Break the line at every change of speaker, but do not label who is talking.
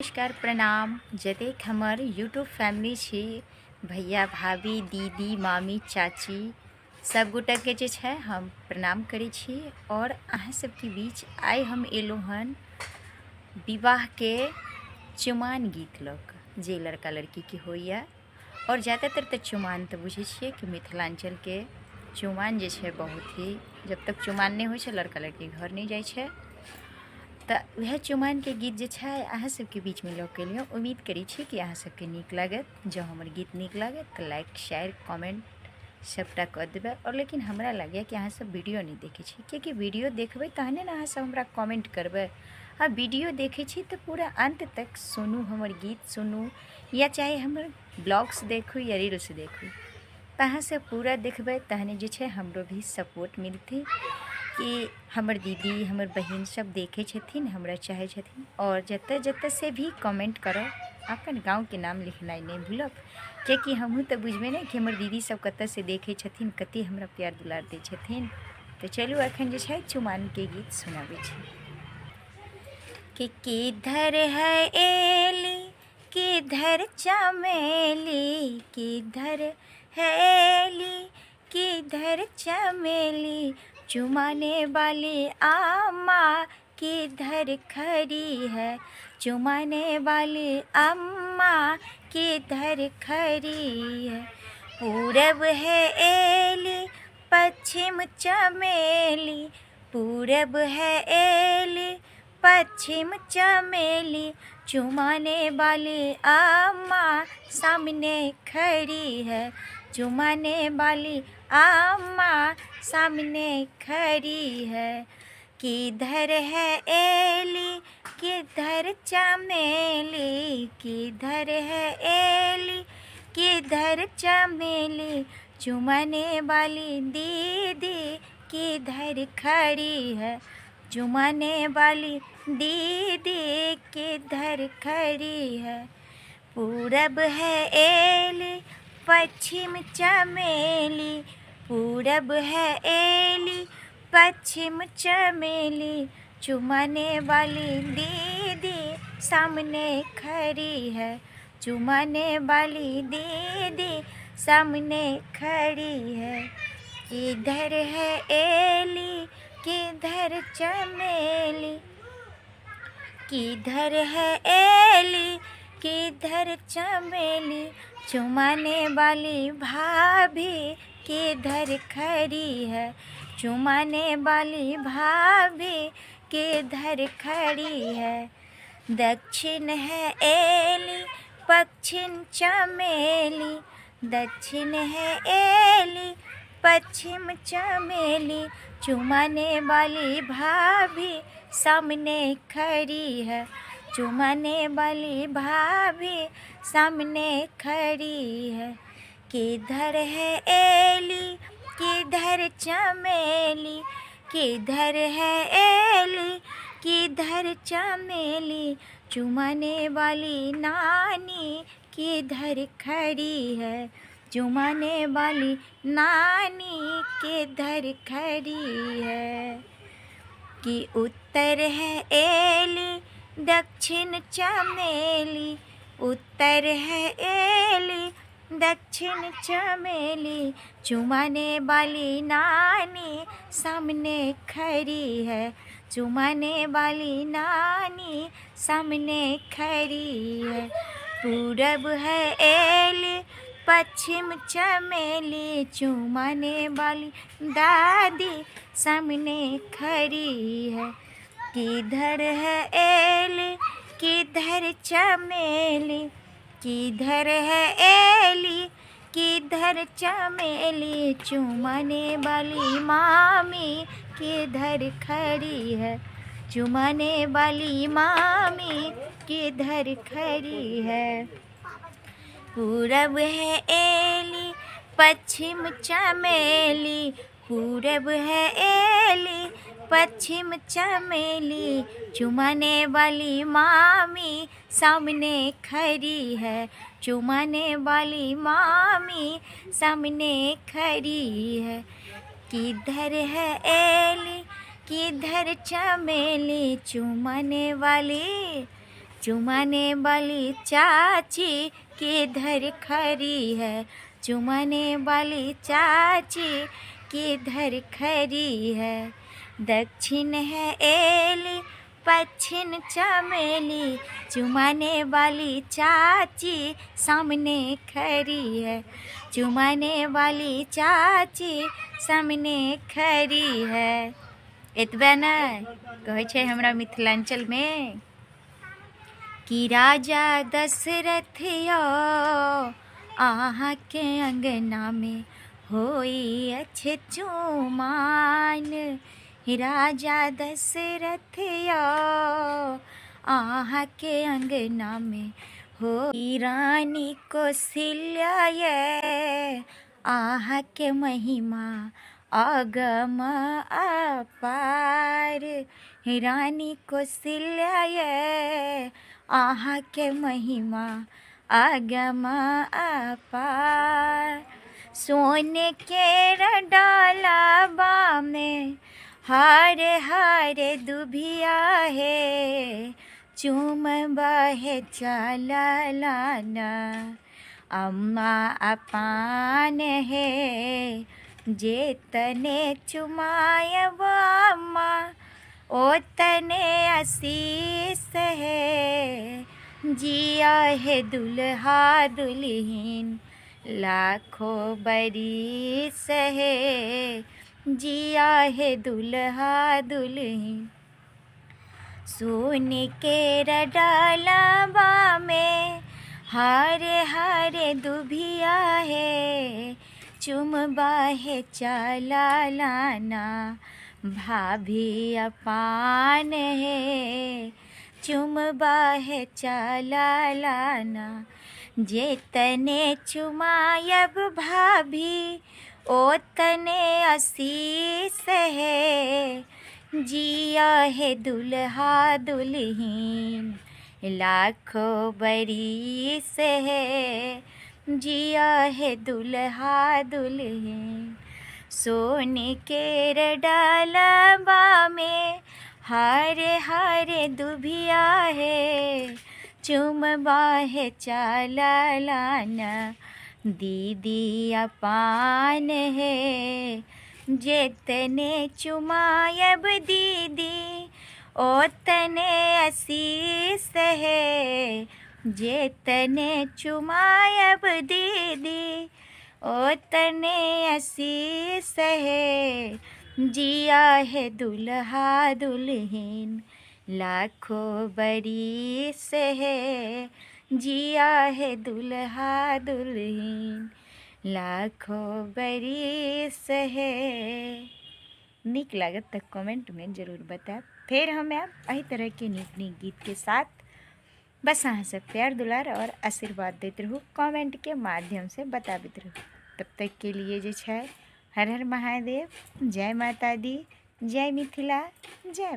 नमस्कार प्रणाम जतेक हमर यूट्यूब फैमिली छी भैया भाभी दीदी मामी चाची सब गोटाके जे छै हम प्रणाम करै छी। और अहाँ सबके बीच आइ हम एलहुँ हन विवाहके चुमाओन गीत लऽ कऽ जे लड़का लड़कीके होइए। और ज़्यादातर तऽ चुमाओन तऽ बुझै छियै कि मिथिलाञ्चलके चुमाओन जे छै बहुत ही, जब तक चुमाओन नहीं होइ छै लड़का लड़की घर नहीं जाइ छै। तो वह चुमाओन के गीत जे छै अहाँ सबके बीच में लऽ के एलियै। उम्मीद करै छी कि अहाँ सबके नीक लागत। जँ हमर गीत नीक लागत तो लाइक शेयर कमेंट सबटा कऽ देबै। और लेकिन हमरा लागैए कि अहाँ सब वीडियो नहीं देखै छी, कियाकि वीडियो देखबै तहने ने अहाँ सब हमरा कमेंट करबै। आ वीडियो देखै छी तऽ पूरा अंत तक सुनू, हमर गीत सुनू, या चाहे हमर ब्लॉग्स देखू या रील्स देखू, तऽ अहाँ सब पूरा देखबै तहने जे छै हमरो भी सपोर्ट मिलतै कि हमर दीदी हमर बहिन सब देखे छथिन, हमरा चाहे छथिन। और जतऽ जतऽ से भी कमेंट करब, अपन गाँवके नाम लिखनाइ नहीं भूलब, कियाकि हमहूँ तऽ बुझबे नहीं कि हमर दीदी सब कतऽ से देखे छथिन, कते हमरा प्यार दुलार दै छथिन। तो चलू एखन जे छै चुमाओनके गीत सुनाबै छी। कि किधर है एली किधर चमेली, किधर है एली किधर चमेली, चुमाने वाली अम्मा किधर खड़ी है, चुमाने वाली अम्मा किधर खड़ी है। पूरब है एली पश्चिम चमेली, पूरब है एली पश्चिम चमेली, चुमाने वाली अम्मा सामने खड़ी है, चुमाने वाली अम्मा सामने खड़ी है। किधर है एली किधर चमेली, किधर है एली किधर चमेली, चुमाने वाली दीदी किधर खड़ी है, चुमाने वाली दीदी किधर खड़ी है। पूरब है एली पश्चिम चमेली, पूरब है एली पश्चिम चमेली, चुमाने वाली दीदी सामने खड़ी है, चुमाने वाली दीदी सामने खड़ी है। किधर है एली किधर चमेली, किधर है एली किधर चमेली, चुमाने वाली भाभी किधर खड़ी है, चुमाने वाली भाभी किधर खड़ी है। दक्षिण है एली पश्चिम चमेली, दक्षिण है एली पश्चिम चमेली, चुमाने वाली भाभी सामने खड़ी है, चुमाने वाली भाभी सामने खड़ी है। किधर है एली किधर चमेली, किधर है एली किधर चमेली, चुमाने वाली नानी किधर खड़ी है, चुमाने वाली नानी किधर खड़ी है। कि उत्तर है एली दक्षिण चमेली, उत्तर है एली दक्षिण चमेली, चुमाने वाली नानी सामने खड़ी है, चुमाने वाली नानी सामने खड़ी है। पूरब है एली पश्चिम चमेली, चुमाने वाली दादी सामने खड़ी है। किधर है एली किधर चमेली, किधर है एली किधर चमेली, चुमाने वाली मामी किधर खड़ी है, चुमाने वाली मामी किधर खड़ी है। पूरब है एली पश्चिम चमेली, पूरब है एली पश्चिम चमेली, चुमाने वाली मामी सामने खड़ी है, चुमाने वाली मामी सामने खड़ी है। किधर है एली किधर चमेली, चुमाने वाली चुमाने वाली चाची किधर खड़ी है, चुमाने वाली चाची किधर खड़ी है। दक्षिण है एली पश्चिम चमेली, चुमाने वाली चाची सामने खड़ी है, चुमाने वाली चाची सामने खड़ी है। एतबे नहीं कहै छै हमरा मिथिलांचल में कि राजा दशरथ यौ अहाँ के अंगना में होई अच्छे चुमाइन। राजा दशरथ यौ अहाँ के अंगना में हो रानी कौशल्या ये अहाँ के महिमा अगम अपार। रानी कौशल्या ये अहाँ के महिमा अगम अपार। सोने के डाला में हरे हरे दुभिया है, चूम बहे चला लाना अम्मा अपान है। जेतने चुमायब अम्मा ओतने आशीष है। जिया है दुल्हा दुल्हन लाखों बरिस है, जिया है दुल्हा दुल्हन। सोने के डालबा में हरे हरे दुभिया है, चुमबा है चला लाना भाभी अपान है, चुमबा है चला लाना। जेतने चुमायब भाभी ओतने आशीष है। जिया है दुल्हा दुल्हन लाखों बरिस है, जिया है दुल्हा दुल्हन। सोने के डालबा में हरे हरे दुभिया है, चुमबा है चला लाना दीदी अपान है। जेतने चुमायब दीदी ओतने आशीष है, जेतने चुमायब दीदी ओतने आशीष है। जिया है दुल्हा दुल्हन लाखों बरिस है, जिया है दुल्हा दुल्हन लाखों बरिस है। नीक लागत तक कमेंट में जरूर बताएं। फिर हम एही तरह के नीक नीक गीत के साथ बस अहाँ सब प्यार दुलार और आशीर्वाद देते रहू, कमेंट के माध्यम से बताबैत रहू। तब तक के लिए जे छै हर हर महादेव, जय माता दी, जय मिथिला, जय।